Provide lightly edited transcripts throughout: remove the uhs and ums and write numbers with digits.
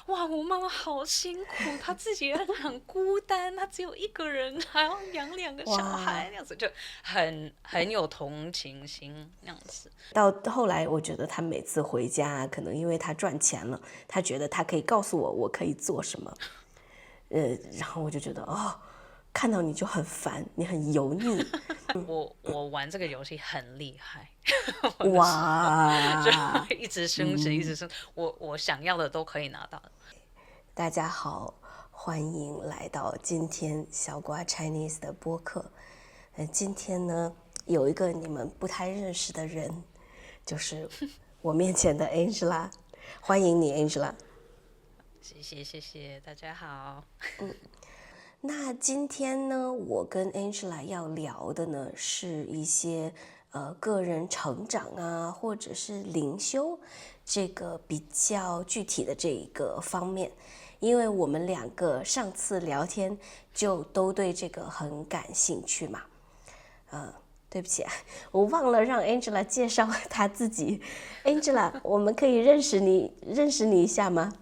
哇，我媽媽好辛苦，她自己很孤單，她只有一個人，還要養兩個小孩，那樣子就很有同情心那樣子。到後來，我覺得他每次回家，可能因為他賺錢了，他覺得他可以告訴我可以做什麼，然後我就覺得哦，看到你就很煩，你很油膩。我玩這個遊戲很厲害，哇，就一直升值，一直升，我想要的都可以拿到。大家好，歡迎來到今天小瓜 Chinese 的播客。今天呢，有一個你們不太認識的人，就是我面前的 Angela， 歡迎你 Angela。謝謝，大家好。那今天呢，我跟 Angela 要聊的呢，是一些個人成長啊，或者是靈修這個比較具體的這一個方面，因為我們兩個上次聊天就都對這個很感興趣嘛。對不起啊，我忘了讓 Angela 介紹她自己。Angela， 我們可以認識你一下嗎？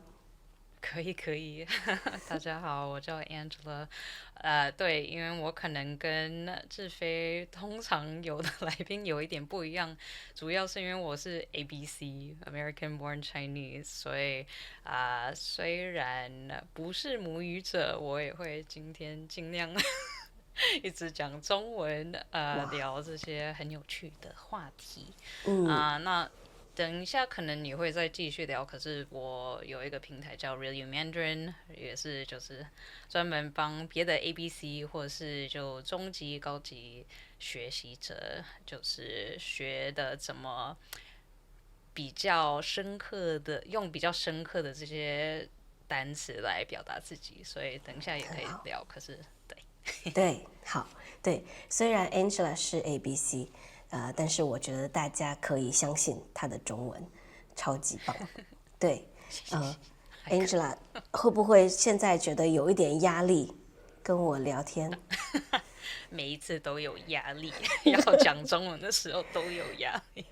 可以，大家好，我叫 Angela。對，因為我可能跟志飛通常有的來賓有一點不一樣，主要是因為我是 ABC American Born Chinese， 所以雖然不是母語者，我也會今天盡量一直講中文，聊這些很有趣的話題。那等一下，可能你會再繼續聊。可是我有一個平台叫 Real You Mandarin， 也是就是專門幫別的 ABC 或者是就中級、高級學習者，就是學的怎麼比較深刻的，用比較深刻的這些單詞來表達自己。所以等一下也可以聊。可是對，好，對，雖然 Angela 是 ABC。但是我覺得大家可以相信他的中文超級棒。對，Angela 會不會現在覺得有一點壓力跟我聊天？每一次都有壓力，要講中文的時候都有壓力。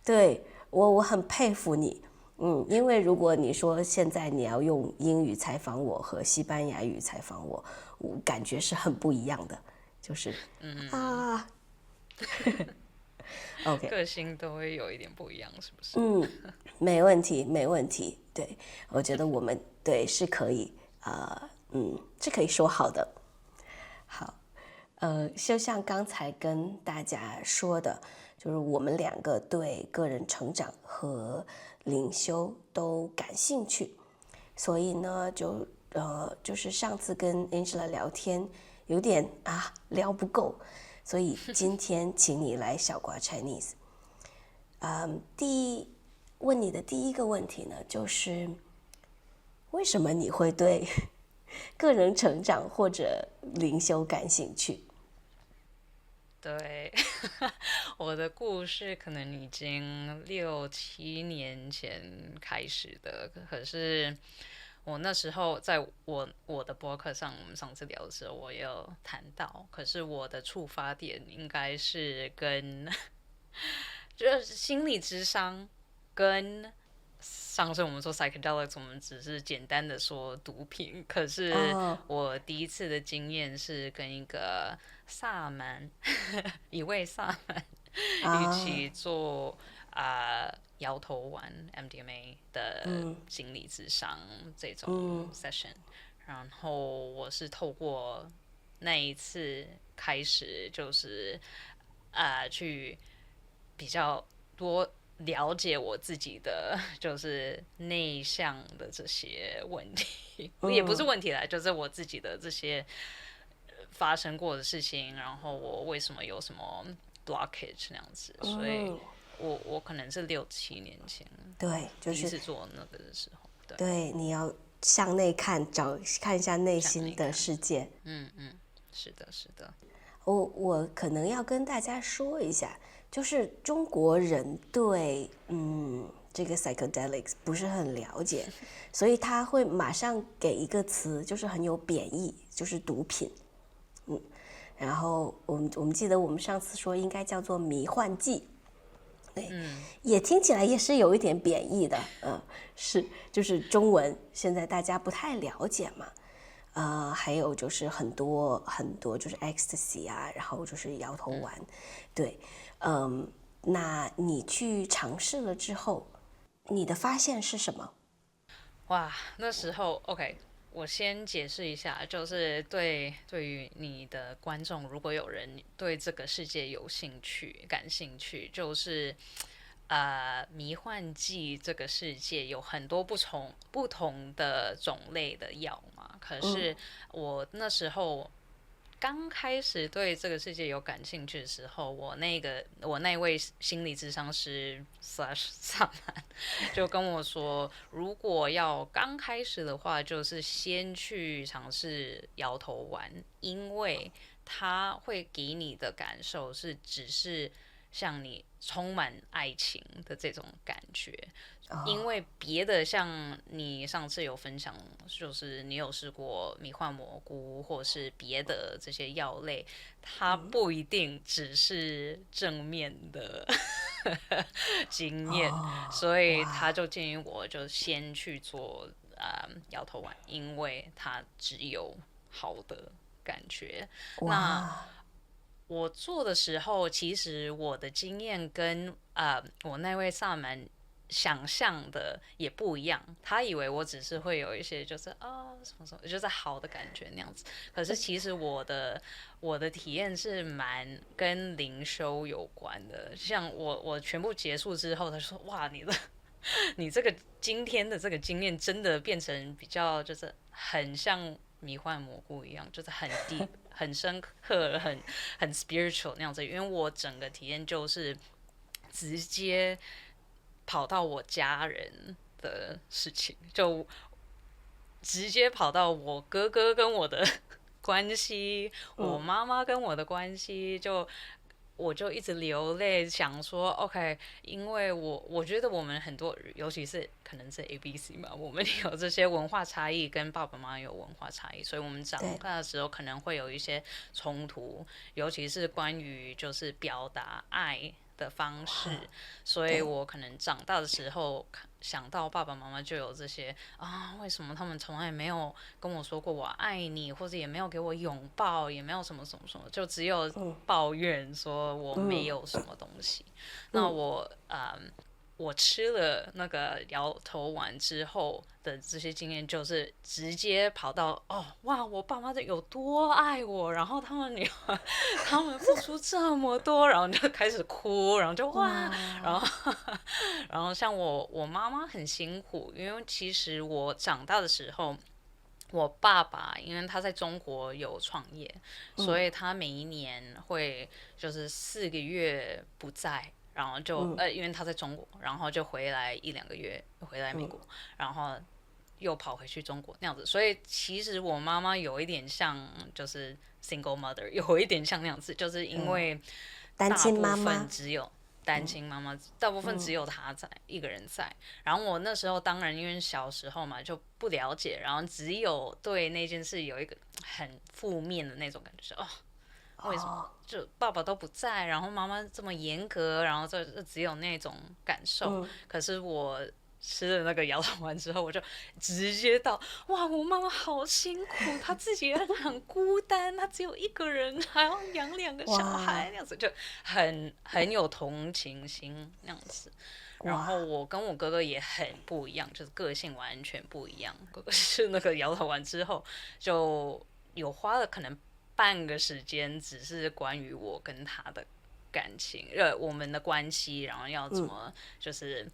對，我很佩服你。因為如果你說現在你要用英語採訪我和西班牙語採訪我，我感覺是很不一樣的，就是OK， 個性都會有一點不一樣，是不是？沒問題。對，我覺得我們對是可以，是可以說好的。好，就像剛才跟大家說的，就是我們兩個對個人成長和靈修都感興趣，所以呢，就是上次跟 Angela 聊天有點聊不夠。所以今天請你來小瓜 Chinese。問你的第一個問題呢，就是為什麼你會對個人成長或者靈修感興趣？對，我的故事可能已經6-7年前開始的，可是我那時候在我的博客上，我們上次聊的時候，我有談到。可是我的觸發點應該是就是心理諮商，跟上次我們說 psychedelics， 我們只是簡單的說毒品。可是我第一次的經驗是跟一個薩滿，一位薩滿一起做搖頭丸 MDMA 的心理諮商這種 session，然後我是透過那一次開始，就是去比較多了解我自己的就是內向的這些問題，也不是問題啦，就是我自己的這些發生過的事情，然後我為什麼有什麼 blockage 那樣子，所以我可能是6-7年前，對，就是第一次做那個的時候，对，你要向內看一下內心的世界。是的。我可能要跟大家說一下，就是中國人對這個 psychedelics 不是很了解，所以他會馬上給一個詞，就是很有貶義，就是毒品。然後我們記得我們上次說應該叫做迷幻劑。對，也聽起來也是有一點貶義的，是，就是中文現在大家不太了解嘛，還有就是很多就是 ecstasy 啊，然後就是搖頭丸，對，那你去嘗試了之後，你的發現是什麼？哇，那時候 OK。我先解釋一下，就是對於你的觀眾，如果有人對這個世界感興趣，就是迷幻劑這個世界有很多不同的種類的藥嘛。可是我那時候剛開始對這個世界有感興趣的時候，我那位心理諮商師/薩滿就跟我說，如果要剛開始的話，就是先去嘗試搖頭丸，因為它會給你的感受只是像你充滿愛情的這種感覺。因為別的像你上次有分享，就是你有試過迷幻蘑菇或是別的這些藥類，它不一定只是正面的經驗，所以他就建議我就先去做搖頭丸，因為它只有好的感覺。那我做的時候，其實我的經驗跟我那位薩滿想象的也不一樣，他以為我只是會有一些就是什麼什麼，就是好的感覺那樣子。可是其實我的體驗是蠻跟靈修有關的。像我全部結束之後，他說：“哇，你這個今天的這個經驗真的變成比較就是很像迷幻蘑菇一樣，就是很deep、很深刻、很 spiritual 那樣子。”因為我整個體驗就是直接跑到我家人的事情，就直接跑到我哥哥跟我的關係，我媽媽跟我的關係，我就一直流淚，想說 OK， 因為我覺得我們很多，尤其是可能是 ABC 嘛，我們有這些文化差異，跟爸爸媽媽有文化差異，所以我們長大的時候可能會有一些衝突，尤其是關於就是表達愛的方式，所以我可能長大的时候想到爸爸媽媽就有這些為什麼他們從來沒有跟我說過我愛你，或者也沒有給我擁抱，也沒有什麼什麼什麼，就只有抱怨說我沒有什麼東西。那我吃了那個搖頭丸之後的這些經驗，就是直接跑到哇，我爸媽有多愛我，然後他們付出這麼多，然後就開始哭，然後就哇，然後像我媽媽很辛苦，因為其實我長大的時候，我爸爸因為他在中國有創業，所以他每一年会就是4个月不在。然後就因為他在中國，然後就回來1-2個月，回來美國，然後又跑回去中國那樣子。所以其實我媽媽有一點像就是 single mother， 有一點像那樣子，就是因為大部分只有單親媽媽，大部分只有她在一個人在。然後我那時候當然因為小時候嘛就不了解，然後只有對那件事有一個很負面的那種感覺，為什麼就爸爸都不在，然後媽媽這麼嚴格，然後就只有那種感受。可是我吃了那個搖頭丸之後，我就直接到哇，我媽媽好辛苦，她自己也很孤單，她只有一個人，還要養2個小孩，那樣子就很有同情心那樣子。然後我跟我哥哥也很不一樣，就是個性完全不一樣。哥哥吃那個搖頭丸之後，就有花了可能半個時間，只是關於我跟他的感情，我們的關係，然後要怎麼就是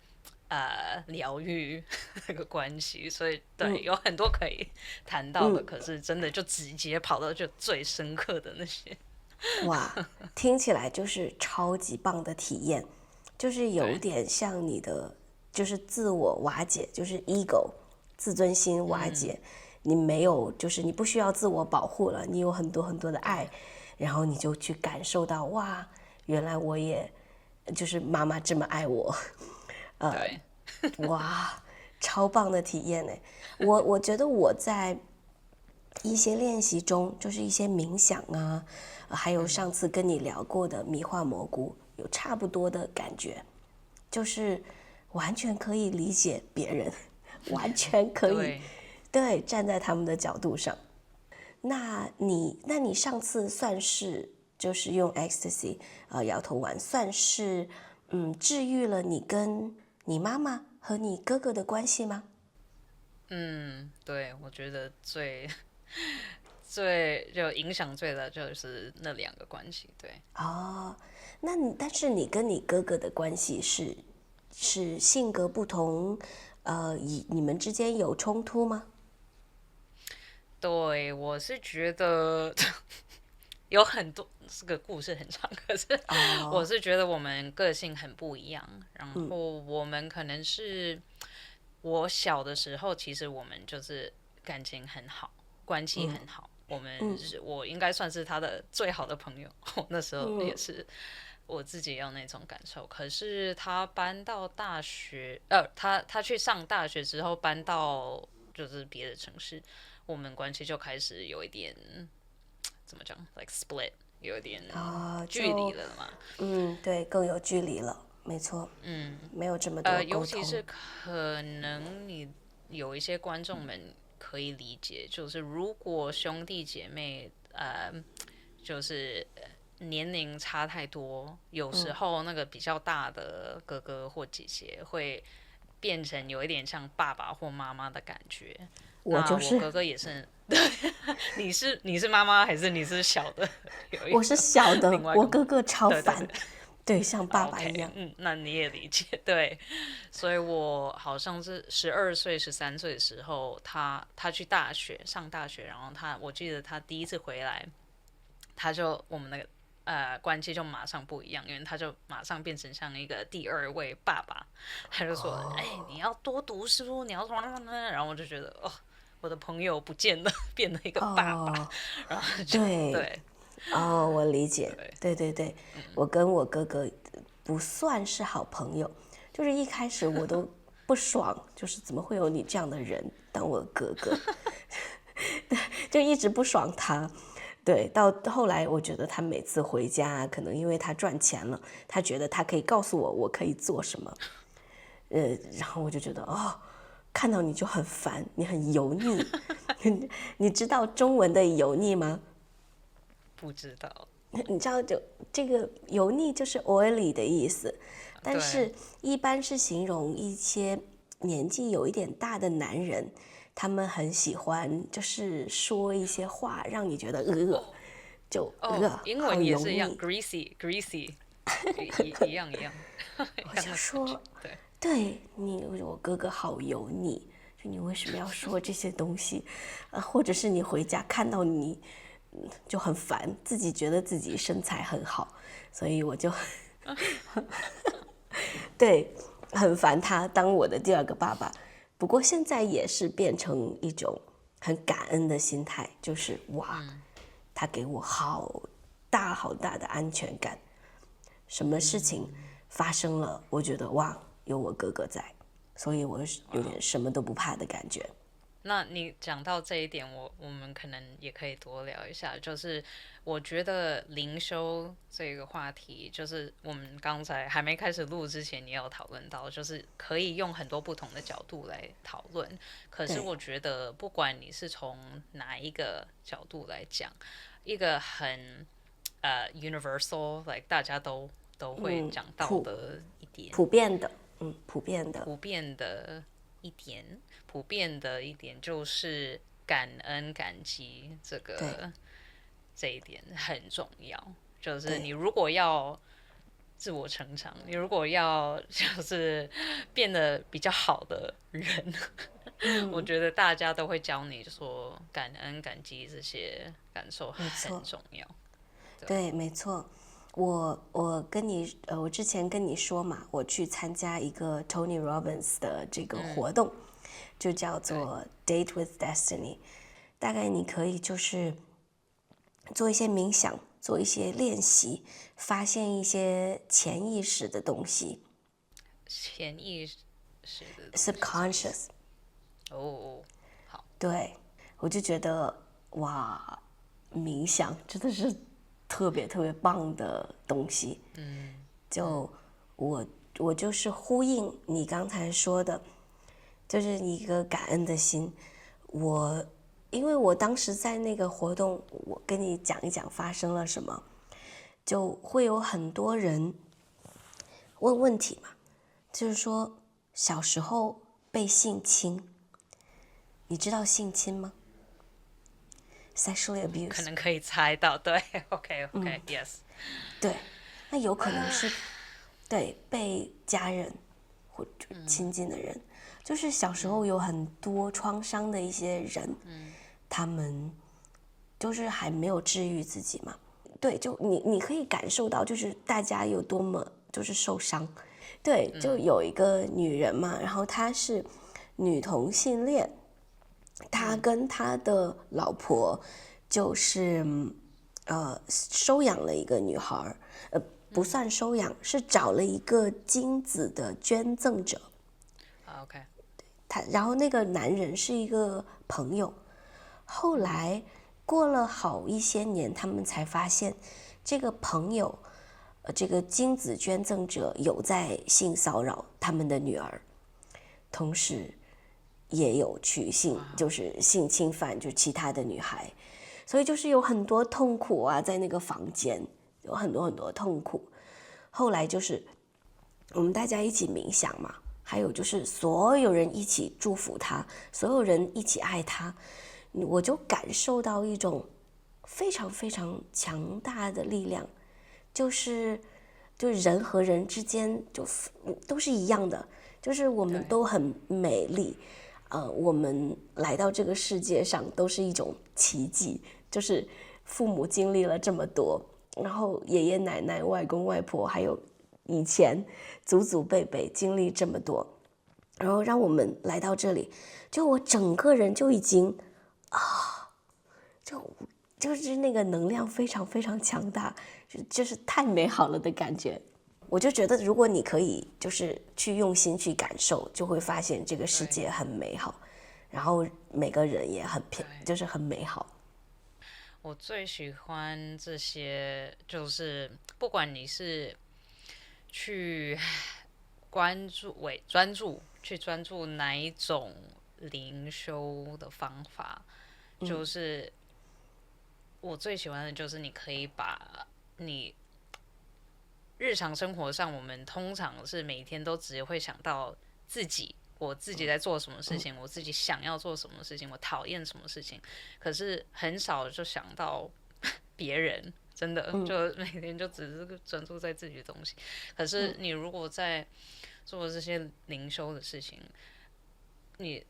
療癒那個關係，所以對，有很多可以談到的，可是真的就直接跑到就最深刻的那些。哇，聽起來就是超級棒的體驗，就是有點像你的就是自我瓦解，就是 ego 自尊心瓦解。你沒有，就是你不需要自我保護了，你有很多很多的愛，然後你就去感受到哇，原來我也就是媽媽這麼愛我，哇，超棒的體驗呢。我覺得我在一些練習中，就是一些冥想還有上次跟你聊過的迷幻蘑菇，有差不多的感覺。就是完全可以理解別人，完全可以对站在他們的角度上。那你上次算是就是用 ecstasy 摇頭丸，算是治癒了你跟你媽媽和你哥哥的關係嗎？对，我覺得最就影響最大就是那兩個關係，對。哦，但是你跟你哥哥的關係是性格不同，你們之間有衝突嗎？對，我是覺得有很多，這個故事很長，可是我是覺得我們個性很不一樣，然後我們可能是我小的時候，其實我們就是感情很好，關係很好，我應該算是他的最好的朋友，那時候也是我自己有那種感受。可是他搬到大學，他去上大學之後搬到就是別的城市。我們關係就開始有一點怎麼講 ，like split， 有一點距離了嘛。對，更有距離了，沒錯。沒有這麼多溝通。尤其是可能你有一些觀眾們可以理解，就是如果兄弟姐妹就是年齡差太多，有時候那個比較大的哥哥或姐姐會變成有一點像爸爸或媽媽的感覺。我哥哥也是，你是媽媽還是你是小的？我是小的，我哥哥超煩，對，像爸爸一樣。那你也理解，对。所以我好像是12歲、13歲的時候，他去上大學，然後我記得他第一次回來，我們那個關係就馬上不一樣，因為他就馬上變成像一個第二位爸爸，他就說：“你要多讀書，你要什麼。”然後我就覺得我的朋友不見了，變了一個爸爸，然後對，我理解，對，我跟我哥哥不算是好朋友，就是一開始我都不爽，就是怎麼會有你這樣的人當我哥哥，就一直不爽他。對，到後來我覺得他每次回家，可能因為他賺錢了，他覺得他可以告訴我可以做什麼，然後我就覺得看到你就很煩，你很油膩。你知道中文的油膩嗎？不知道。你知道這個油膩就是 oily 的意思，但是一般是形容一些年紀有一點大的男人，他們很喜歡就是說一些話讓你覺得英文也是一樣 greasy 一樣。我就說對我哥哥好油膩，就你為什麼要說這些東西或者是你回家看到你就很煩，自己覺得自己身材很好，所以我就對，很煩他當我的第二個爸爸。不過現在也是變成一種很感恩的心態，就是他給我好大的安全感，什麼事情發生了，我覺得有我哥哥在，所以我有點什麼都不怕的感覺。那你講到這一點，我們可能也可以多聊一下。就是我覺得靈修這個話題，就是我們剛才還沒開始錄之前，也有討論到，就是可以用很多不同的角度來討論。可是我覺得，不管你是從哪一個角度來講，一個很universal，like 大家都會講到的一點，普遍的一點就是感恩感激，這一點很重要。就是你如果要自我成長，你如果要就是變得比較好的人，我覺得大家都會教你說感恩感激這些感受很重要。對，沒錯。我之前跟你說嘛，我去參加一個 Tony Robbins 的這個活動，就叫做 Date with Destiny。大概你可以就是做一些冥想，做一些練習，發現一些潛意識的東西。潛意識的 subconscious。好。對，我就覺得冥想真的是特別棒的東西。就我我就是呼應你剛才說的，就是一個感恩的心。因為我當時在那個活動，我跟你講一講發生了什麼，就會有很多人問問題嘛，就是說小時候被性侵，你知道性侵嗎？Sexually abuse， 可能可以猜到，對，OK，yes，对，那有可能是对被家人或者親近的人，就是小时候有很多創傷的一些人，他們就是還沒有治癒自己嘛，對，就你可以感受到，就是大家有多麼就是受傷，对，就有一個女人嘛，然後她是女同性戀。他跟他的老婆就是收養了一個女孩，不算收養，是找了一個精子的捐贈者。OK， 然後那個男人是一個朋友，後來過了好一些年，他們才發現這個朋友，這個精子捐贈者有在性騷擾他們的女兒，同時也有去就是性侵犯就其他的女孩，所以就是有很多痛苦啊，在那個房間有很多很多痛苦。後來就是我們大家一起冥想嘛，還有就是所有人一起祝福他，所有人一起愛他，我就感受到一种非常非常强大的力量，就是人和人之间就都是一樣的，就是我們都很美麗。我們來到這個世界上都是一種奇蹟，就是父母經歷了這麼多，然後爺爺奶奶、外公外婆，還有以前祖祖輩輩經歷這麼多，然後讓我們來到這裡，就我整個人就已經就是那個能量非常非常強大，就是太美好了的感覺。我就覺得，如果你可以就是去用心去感受，就會發現這個世界很美好，然後每個人也就是很美好。我最喜歡這些，就是不管你是去專注哪一種靈修的方法，就是我最喜歡的就是你可以把你日常生活上，我們通常是每天都只會想到我自己在做什麼事情，我自己想要做什麼事情，我討厭什麼事情，可是很少就想到別人，真的就每天就只是專注在自己的東西。可是你如果在做這些靈修的事情，你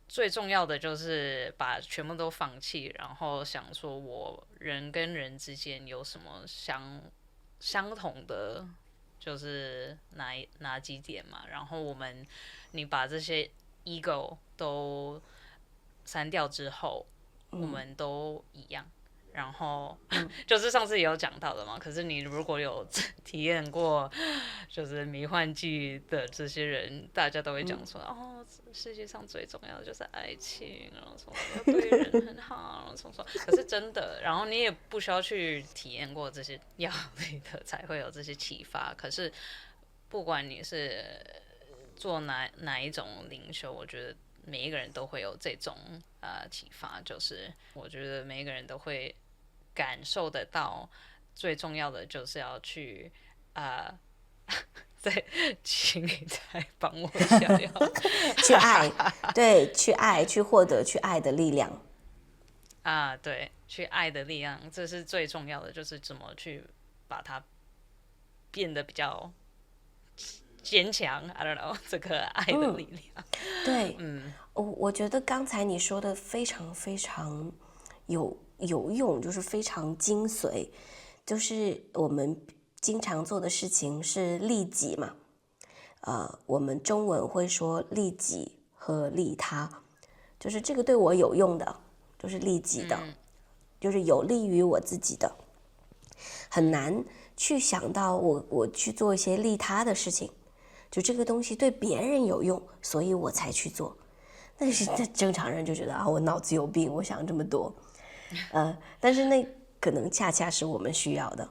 最重要的就是把全部都放棄，然後想說我人跟人之間有什麼相同的，就是哪幾點嘛，然後你把這些 ego 都刪掉之後，我們都一樣。然後就是上次也有講到的嘛，可是你如果有體驗過就是迷幻劑的這些人，大家都會講說哦，世界上最重要的就是愛情，然後說要對人很好，然後說可是真的，然後你也不需要去體驗過這些藥類的才會有這些啟發。可是不管你是做哪一種靈修，我覺得每一個人都會有這種啟發，就是我覺得每一個人都會感受得到，最重要的就是要去請你再幫我一下，去愛，對，去愛，去獲得去愛的力量对，去愛的力量，這是最重要的，就是怎麼去把它變得比較堅強 I don't know 這個愛的力量。對，我覺得剛才你說的非常非常有用，就是非常精髓，就是我們經常做的事情是利己嘛，我們中文會說利己和利他，就是這個對我有用的，就是利己的，就是有利於我自己的，很難去想到我去做一些利他的事情，就這個東西對別人有用，所以我才去做。但是正常人就覺得我腦子有病，我想這麼多，但是那可能恰恰是我們需要的，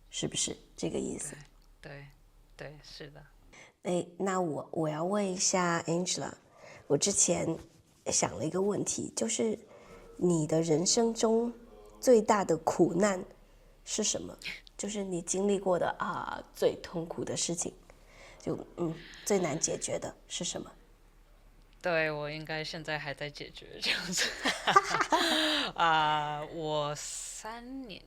是不是這個意思？對，是的。哎，那我要問一下 Angela，我之前想了一個問題，就是你的人生中最大的苦難是什麼？就是你經歷過的最痛苦的事情，最難解決的是什麼？對，我應該現在還在解決這樣子。我3年，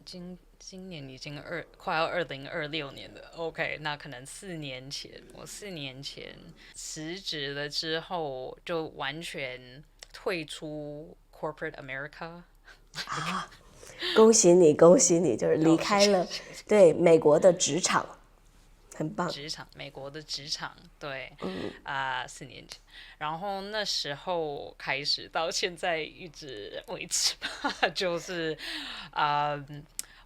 今年已經快要2026年了。OK， 那可能我4年前辭職了之後，就完全退出 Corporate America。恭喜你，恭喜你，就是離開了對美國的職場。很棒，美國的職場，對，4年前，然後那時候開始到現在一直維持吧，就是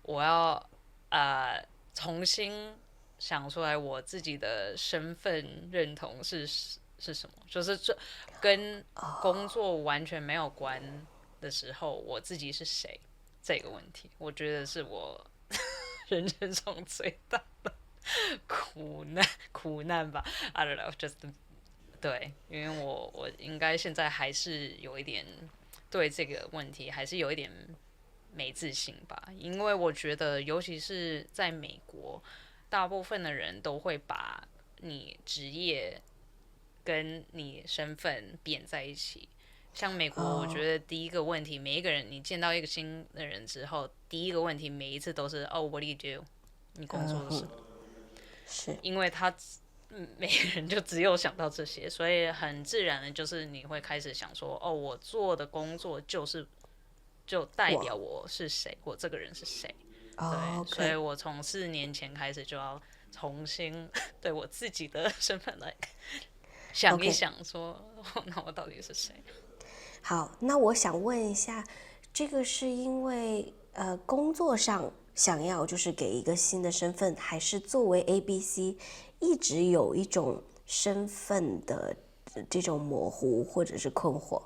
我要重新想出來我自己的身份認同是什麼，就是這跟工作完全沒有關的時候，我自己是誰這個問題，我覺得是我人生中最大的苦難吧 ，I don't know，just 對，因為我應該現在還是有一點對這個問題還是有一點沒自信吧，因為我覺得尤其是在美國，大部分的人都會把你職業跟你身份綁在一起。像美國，我覺得第一個問題，每一個人你見到一個新的人之後，第一個問題每一次都是what do you do？ 你工作是什麼？是因為每個人就只有想到這些，所以很自然的就是你會開始想說，我做的工作就代表我是誰，我這個人是誰。對， okay. 所以我從4年前開始就要重新對我自己的身份來想一想說，那我到底是誰？好，那我想問一下，這個是因為工作上想要就是給一個新的身份，還是作為 ABC 一直有一種身份的這種模糊或者是困惑？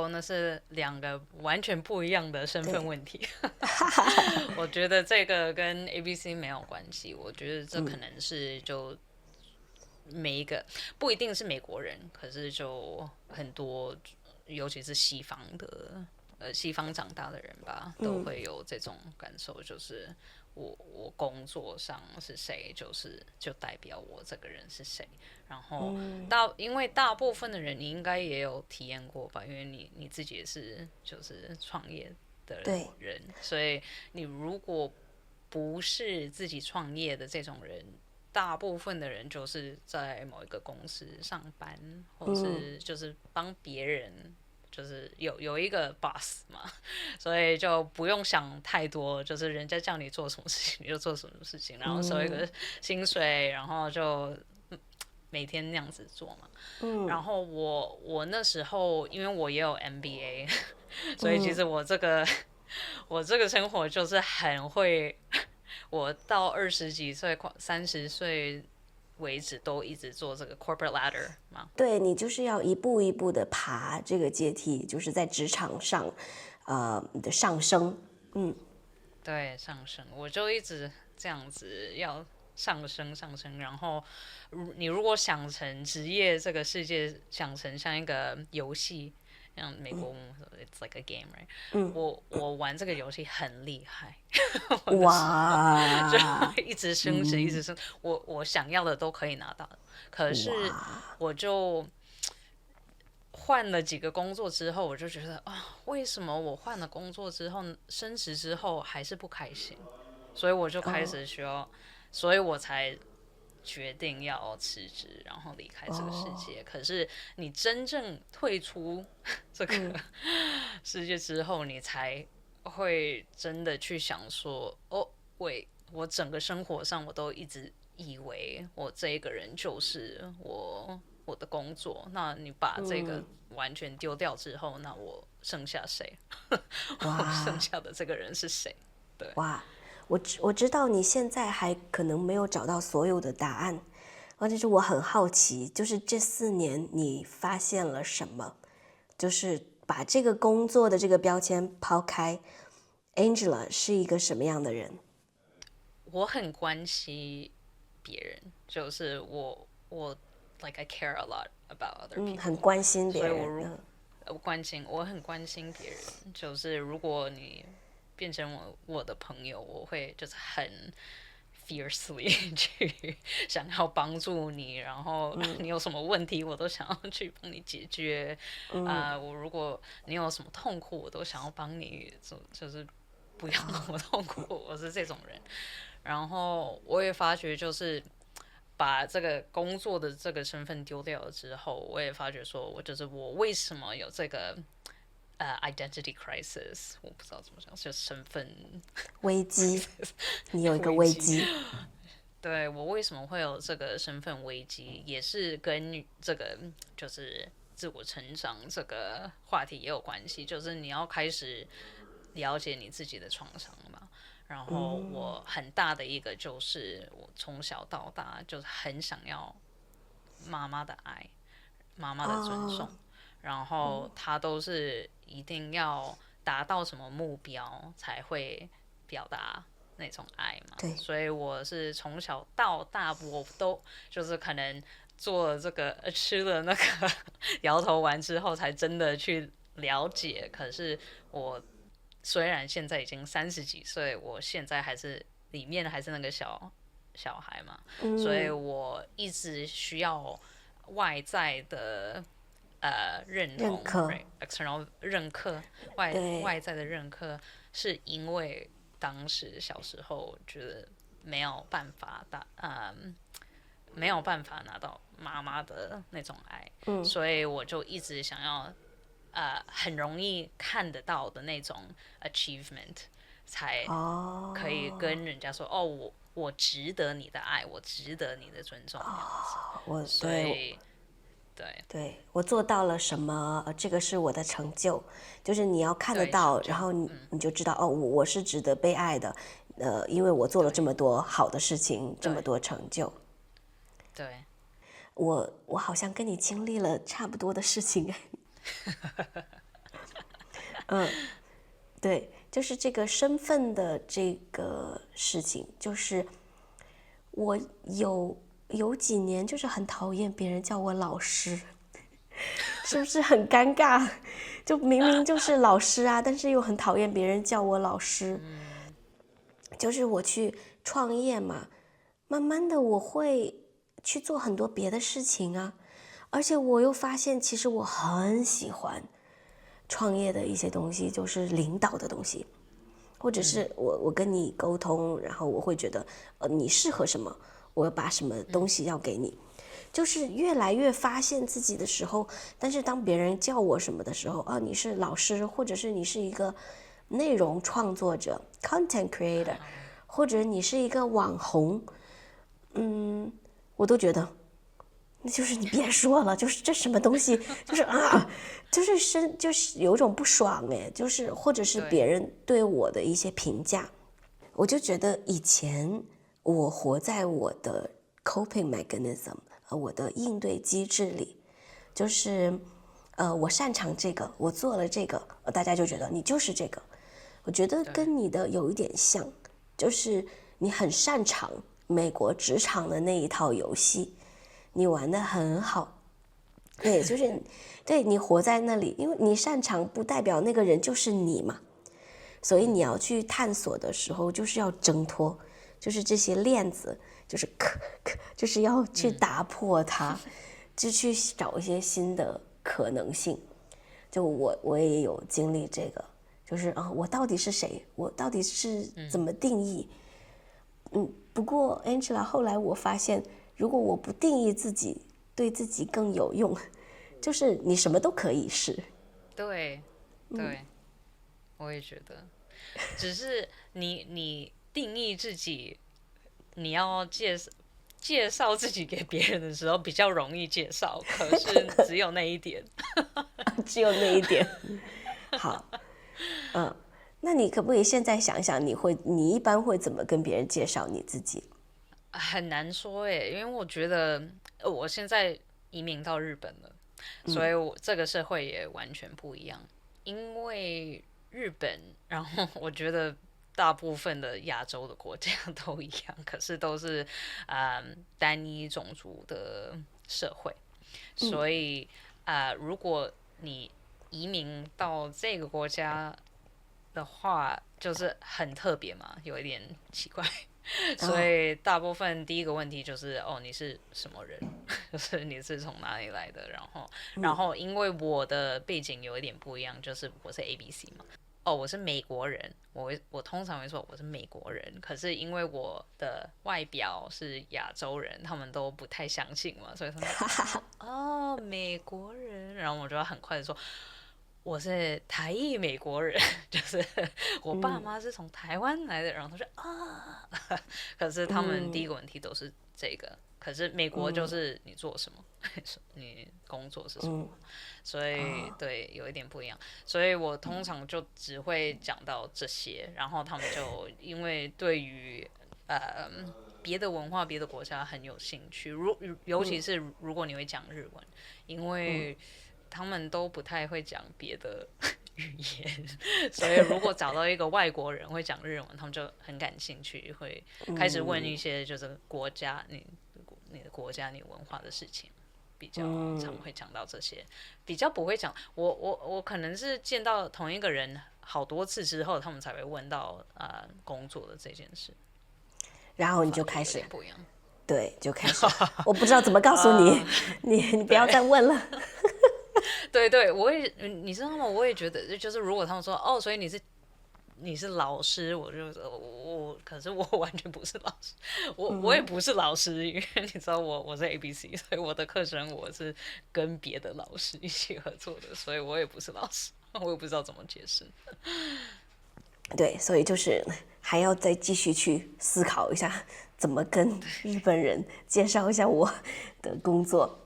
那是2個完全不一樣的身份問題。我覺得這個跟 ABC 沒有關係，我覺得這可能是就每一個不一定是美國人，可是就很多，尤其是西方長大的人吧，都會有這種感受，就是我工作上是誰，就代表我這個人是誰。然後因為大部分的人你應該也有體驗過吧，因為你自己也是就是創業的人，所以你如果不是自己創業的這種人，大部分的人就是在某一個公司上班，或是就是幫別人，就是有一個 boss 嘛，所以就不用想太多，就是人家叫你做什麼事情你就做什麼事情，然後收一個薪水，然後就每天那樣子做嘛。然後我那時候因為我也有 MBA， 所以其實我这個生活就是很會。我到20幾歲、30歲為止都一直做這個 corporate ladder 嘛。對，你就是要一步一步的爬這個階梯，就是在職場上，你的上升。對，上升，我就一直這樣子要上升。然後你如果想成職業這個世界，想成像一個遊戲。像美國，it's like a game, right？我玩這個遊戲很厲害，哇，就一直升職，一直升，我想要的都可以拿到。可是我就換了幾個工作之後，我就覺得為什麼我換了工作之後，升職之後還是不開心？所以我就開始所以我才決定要辭職，然後離開這個世界。可是你真正退出這個世界之後，你才會真的去想說，我整個生活上我都一直以為我這一個人就是我的工作。那你把這個完全丟掉之後，那我剩下誰？我剩下的這個人是誰？對。哇，我知道你現在還可能沒有找到所有的答案，但是我很好奇，就是這4年你發現了什麼？就是把這個工作的這個標籤拋開 ，Angela 是一個什麼樣的人？我很關心別人，就是我 like I care a lot about other people，很關心別人，所以我很關心別人，就是如果你變成我的朋友，我會就是很 fiercely 去想要幫助你，然後你有什麼問題，我都想要去幫你解決。我如果你有什麼痛苦，我都想要幫你，就是不要那麼痛苦。我是這種人。然後我也發覺，就是把這個工作的這個身份丟掉了之後，我也發覺說，我為什麼有這個identity crisis， 我不知道怎麼講，就身份危機。你有一個危機。對，我為什麼會有這個身份危機，也是跟這個就是自我成長這個話題也有關係。就是你要開始了解你自己的創傷嘛。然後我很大的一個就是我從小到大就是很想要媽媽的愛，媽媽的尊重，然後他都是一定要達到什麼目標才會表達那種愛嘛。對，所以我是從小到大我都就是可能做了這個吃了那個摇頭丸之後才真的去了解。可是我雖然現在已經30幾歲，我現在還是裡面還是那個小孩嘛，所以我一直需要外在的認同，external 認可，外在的認可，是因為當時小時候覺得沒有辦法拿到媽媽的那種愛，所以我就一直想要。很容易看得到的那種 achievement， 才可以跟人家說我值得你的愛，我值得你的尊重。所以對，我做到了什麼？這個是我的成就，就是你要看得到，然後你就知道我是值得被愛的。因為我做了這麼多好的事情，這麼多成就。對，我好像跟你經歷了差不多的事情。對，就是這個身份的這個事情，就是我有幾年就是很討厭別人叫我老師，是不是很尷尬？就明明就是老師啊，但是又很討厭別人叫我老師。就是我去創業嘛，慢慢的我會去做很多別的事情啊。而且我又發現，其實我很喜歡創業的一些東西，就是領導的東西，或者是我跟你溝通，然後我會覺得，你適合什麼，我要把什麼東西要給你，就是越來越發現自己的時候。但是當別人叫我什麼的時候，你是老師，或者是你是一個內容創作者 （content creator），或者你是一個網紅，我都覺得。就是你別說了，就是這什麼東西，就是有一種不爽哎，就是或者是別人對我的一些評價，我就覺得以前我活在我的 coping mechanism， 我的應對機制裡，就是我擅長這個，我做了這個，大家就覺得你就是這個。我覺得跟你的有一點像，就是你很擅長美國職場的那一套遊戲。你玩得很好，對，就是對你活在那裡，因為你擅長不代表那個人就是你嘛，所以你要去探索的時候，就是要掙脫，就是這些鏈子，就是就是要去打破它，就去找一些新的可能性。就我也有經歷這個，就是我到底是誰？我到底是怎麼定義？不過 Angela 後來我發現。如果我不定義自己，對自己更有用，就是你什麼都可以是。对，我也覺得，只是你定義自己，你要介紹自己給別人的時候比較容易介紹，可是只有那一點，只有那一點。好，那你可不可以現在想一想，你一般會怎麼跟別人介紹你自己？很難說耶，因為我覺得我現在移民到日本了，所以這個社會也完全不一樣。因為日本，然後我覺得大部分的亞洲的國家都一樣，可是都是單一種族的社會，所以如果你移民到這個國家的話，就是很特別嘛，有一點奇怪。所以大部分第一個問題就是你是什麼人？就是你是從哪裡來的？然後因為我的背景有一點不一樣，就是我是 ABC 嘛。我是美國人，我通常會說我是美國人，可是因為我的外表是亞洲人，他們都不太相信嘛，所以他們說美國人，然後我就要很快的說我是台裔美國人，就是我爸媽是從台灣來的，然後他說可是他們第一個問題都是這個，可是美國就是你做什麼，你工作是什麼，所以對有一點不一樣，所以我通常就只會講到這些，然後他們就因為對於別的文化、別的國家很有興趣，尤其是如果你會講日文，因為他們都不太會講別的語言，所以如果找到一個外國人會講日文，他們就很感興趣，會開始問一些就是國家你的國家你文化的事情，比較常會講到這些，比較不會講。我可能是見到同一個人好多次之後，他們才會問到工作的這件事，然後你就開始不一樣。對，就開始，我不知道怎麼告訴你，你不要再問了。对，你知道嗎？我也覺得，就是如果他們說所以你是老師，我就可是我完全不是老師，我也不是老師，因為你知道我是 ABC， 所以我的課程我是跟別的老師一起合作的，所以我也不是老師，我也不知道怎麼解釋。对，所以就是還要再繼續去思考一下，怎麼跟日本人介紹一下我的工作。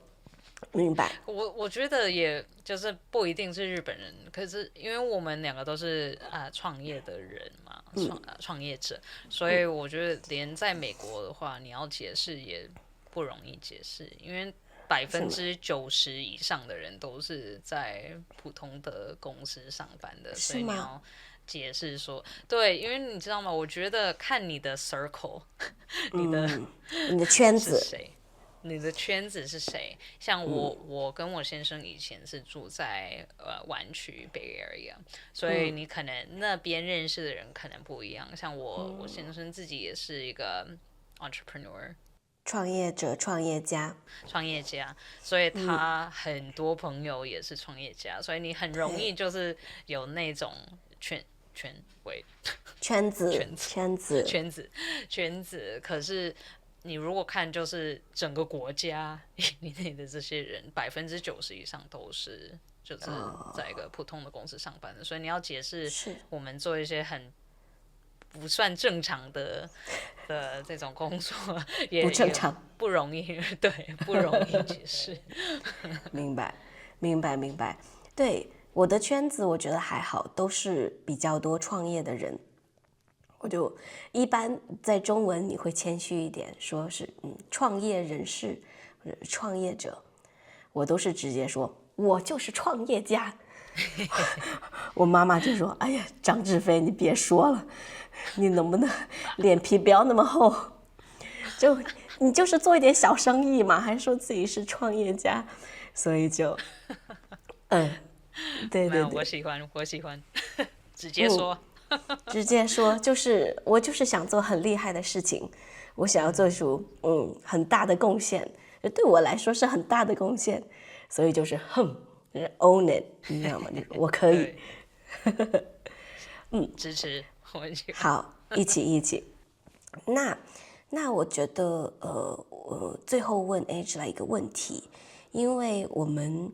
明白。我覺得也就是不一定是日本人，可是因為我們兩個都是創業的人嘛，創業者，所以我覺得連在美國的話，你要解釋也不容易解釋，因為90%以上的人都是在普通的公司上班的，所以你要解釋說，对，因为你知道嗎？我覺得看你的 circle， 你的圈子是誰。你的圈子是誰？像我跟我先生以前是住在灣區 Bay Area， 所以你可能那邊認識的人可能不一樣。像我先生自己也是一個 entrepreneur， 創業者、創業家，所以他很多朋友也是創業家，所以你很容易就是有那種圈子，可是。你如果看就是整個國家以內的這些人，90%以上都是就是在一個普通的公司上班的，所以你要解釋我們做一些很不算正常的這種工作也不正常，不容易，對，不容易解釋。明白。對，我的圈子我覺得還好，都是比較多創業的人。我就一般在中文你會謙虛一點，說是創業人士或者創業者，我都是直接說我就是創業家。我媽媽就說：“哎呀，張志飛，你別說了，你能不能臉皮不要那麼厚？你就是做一點小生意嘛，還說自己是創業家，所以就對，我喜歡，直接說。”直接說，我就是想做很厲害的事情，我想要做出很大的貢獻，對我來說是很大的貢獻，所以就是own it， 你知道嗎？我可以，支持，好，一起。那我覺得最後問 Angela 一個問題，因為我們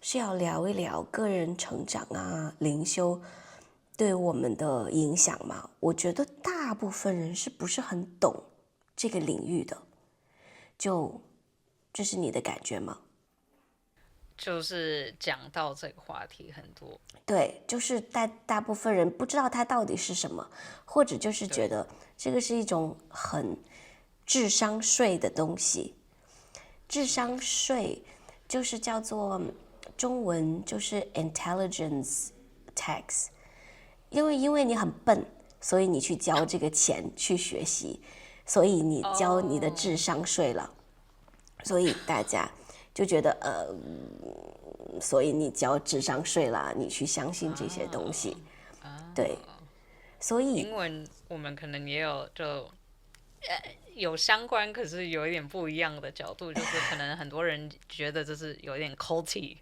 是要聊一聊個人成長啊，靈修對我們的影響嘛，我覺得大部分人是不是很懂這個領域的？這是你的感覺嗎？就是講到這個話題很多，對，就是大部分人不知道它到底是什麼，或者就是覺得這個是一種很智商稅的東西。智商稅就是叫做中文就是 intelligence tax。因為你很笨，所以你去交這個錢去學習，所以你交你的智商稅了，所以大家就覺得所以你交智商稅啦，你去相信這些東西，對，所以英文我們可能也有有相關，可是有一點不一樣的角度，就是可能很多人覺得這是有一點 culty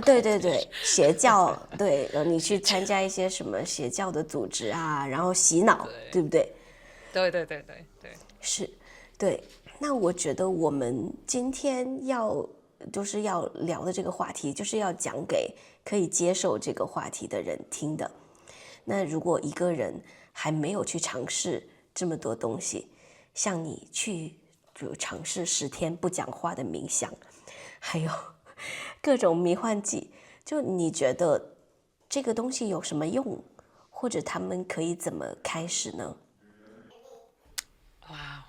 對对对，邪教，對，你去參加一些什麼邪教的組織啊，然後洗腦，對不對？對，是，對。那我覺得我們今天就是要聊的這個話題，就是要講給可以接受這個話題的人聽的。那如果一個人還沒有去嘗試這麼多東西，像你去就嘗試10天不講話的冥想，還有各種迷幻劑，就你覺得這個東西有什麼用，或者他們可以怎麼開始呢？哇，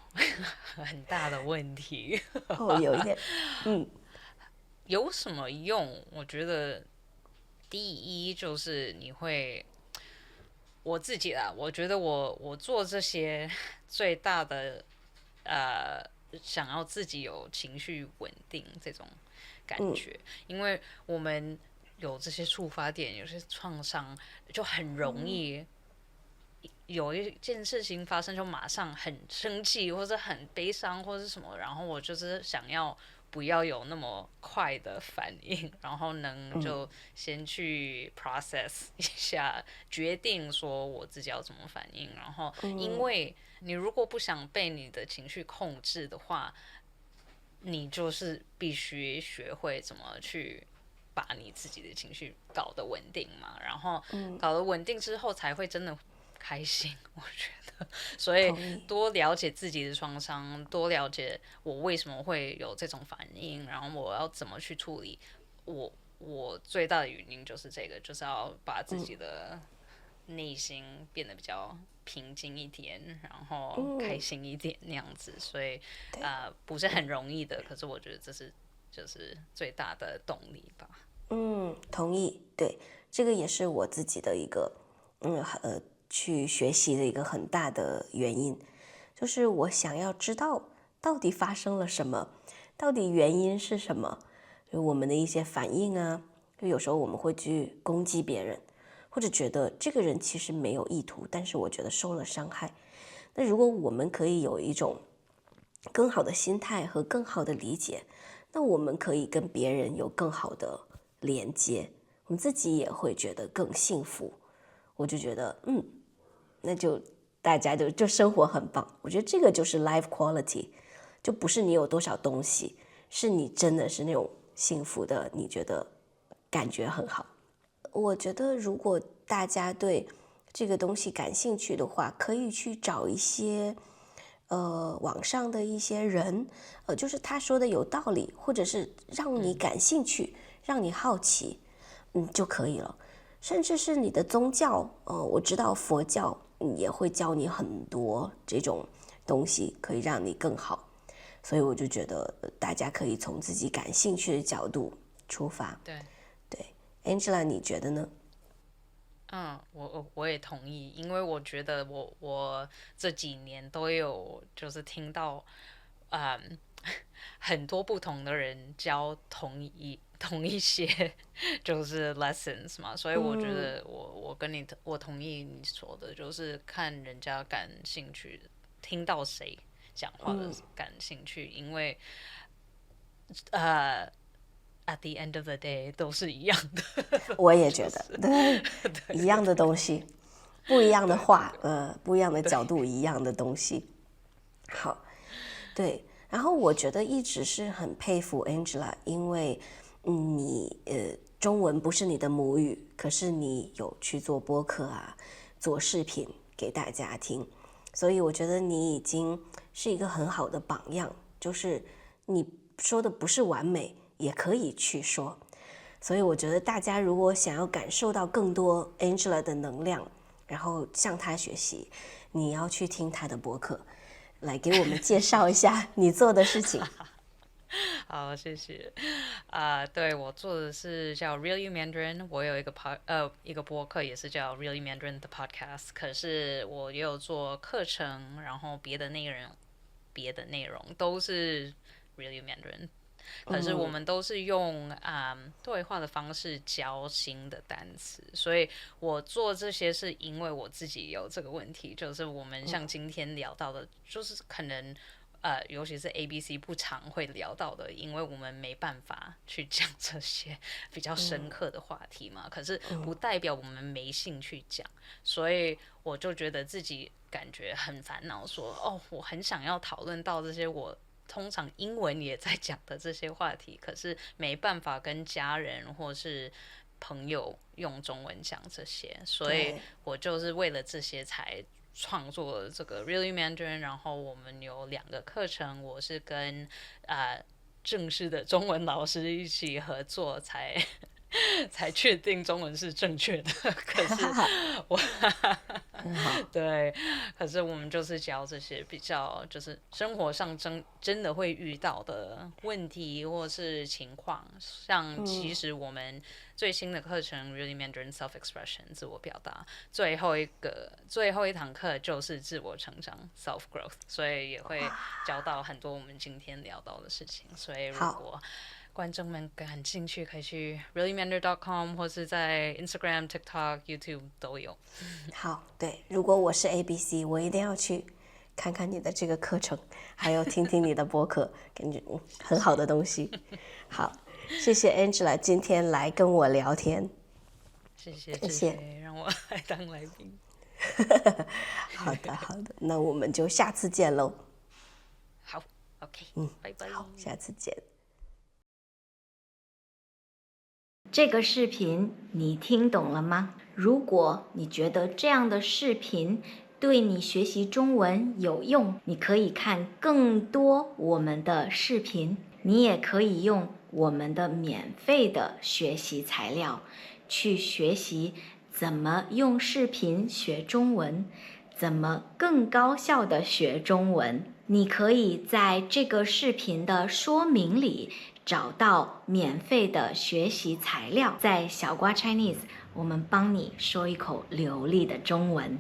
很大的問題。有一點，有什麼用？我覺得第一就是我自己啦，我覺得我做這些最大的想要自己有情緒穩定這種感覺，因為我們有這些觸發點，有些創傷，就很容易有一件事情發生，就馬上很生氣，或者很悲傷，或者是什麼，然後我就是想要不要有那麼快的反應，然後就先去 process 一下，決定說我自己要怎麼反應，然後因為你如果不想被你的情緒控制的話，你就是必須學會怎麼去把你自己的情緒搞得穩定嘛，然後搞得穩定之後才會真的開心，我覺得。所以多了解自己的創傷，多了解我為什麼會有這種反應，然後我要怎麼去處理。我最大的原因就是這個，就是要把自己的內心變得比較平靜一點，然後開心一點那樣子。所以不是很容易的，可是我覺得這是就是最大的動力吧。同意，对，這個也是我自己的一個去學習的一個很大的原因，就是我想要知道到底發生了什麼，到底原因是什麼，就我們的一些反應啊，就有時候我們會去攻擊別人，或者覺得這個人其實沒有意圖，但是我覺得受了傷害。那如果我們可以有一種更好的心態和更好的理解，那我們可以跟別人有更好的連接，我們自己也會覺得更幸福。我就覺得那就大家就生活很棒。我覺得這個就是 life quality， 就不是你有多少東西，是你真的是那種幸福的，你覺得感覺很好。我覺得如果大家對這個東西感興趣的話，可以去找一些網上的一些人，就是他說的有道理，或者是讓你感興趣，讓你好奇，就可以了。甚至是你的宗教，我知道佛教也會教你很多這種東西，可以讓你更好。所以我就覺得大家可以從自己感興趣的角度出發。對 Angela 你覺得呢？我也同意，因為我覺得我這幾年都有就是聽到很多不同的人教同一些就是 lessons 嘛，所以我覺得我同意你說的，就是看人家感興趣，聽到誰講話的感興趣，因為at the end of the day 都是一樣的。我也覺得，對，一樣的東西，不一樣的話，不一樣的角度，一樣的東西。好，對。然後我覺得一直是很佩服 Angela， 因為你中文不是你的母語，可是你有去做播客啊，做視頻給大家聽，所以我覺得你已經是一個很好的榜樣，就是你說的不是完美，也可以去說。所以我覺得大家如果想要感受到更多 Angela 的能量，然後向她學習，你要去聽她的播客。來給我們介紹一下你做的事情。好，謝謝。對，我做的是叫 Really Mandarin，我有一個播客也是叫 Really Mandarin the Podcast，可是我也有做課程，然後別的內容都是 Really Mandarin。可是我們都是用對話的方式教新的單詞，所以我做這些是因為我自己有這個問題，就是我們像今天聊到的，就是可能尤其是 ABC 不常會聊到的，因為我們沒辦法去講這些比較深刻的話題嘛。可是不代表我們沒興趣講，所以我就覺得自己感覺很煩惱，說我很想要討論到這些我通常英文也在講的這些話題，可是沒辦法跟家人或是朋友用中文講這些，所以我就是為了這些才創作了這個 Really Mandarin。然後我們有2個課程，我是跟正式的中文老師一起合作才確定中文是正確的。可是我對，可是我們就是教這些比較就是生活上真的會遇到的問題或是情況。像其實我們最新的課程 Really Mandarin Self-Expression 自我表達，最後一堂課就是自我成長 Self Growth， 所以也會教到很多我們今天聊到的事情。所以如果觀眾們感興趣，可以去 reallymandarin.com 或是在 Instagram、TikTok、YouTube 都有。好，對，如果我是 ABC， 我一定要去看看你的這個課程，還有聽聽你的播客，感覺很好的東西。好，謝謝 Angela 今天來跟我聊天。謝謝，讓我來當來賓。好的，那我們就下次見嘍。好 ，OK， 拜拜。好，下次見。這個視頻你聽懂了嗎？如果你覺得這樣的視頻對你學習中文有用，你可以看更多我們的視頻，你也可以用我們的免費的學習材料去學習怎麼用視頻學中文，怎麼更高效地學中文。你可以在這個視頻的說明裡找到免費的學習材料，在小瓜 Chinese，我們幫你說一口流利的中文。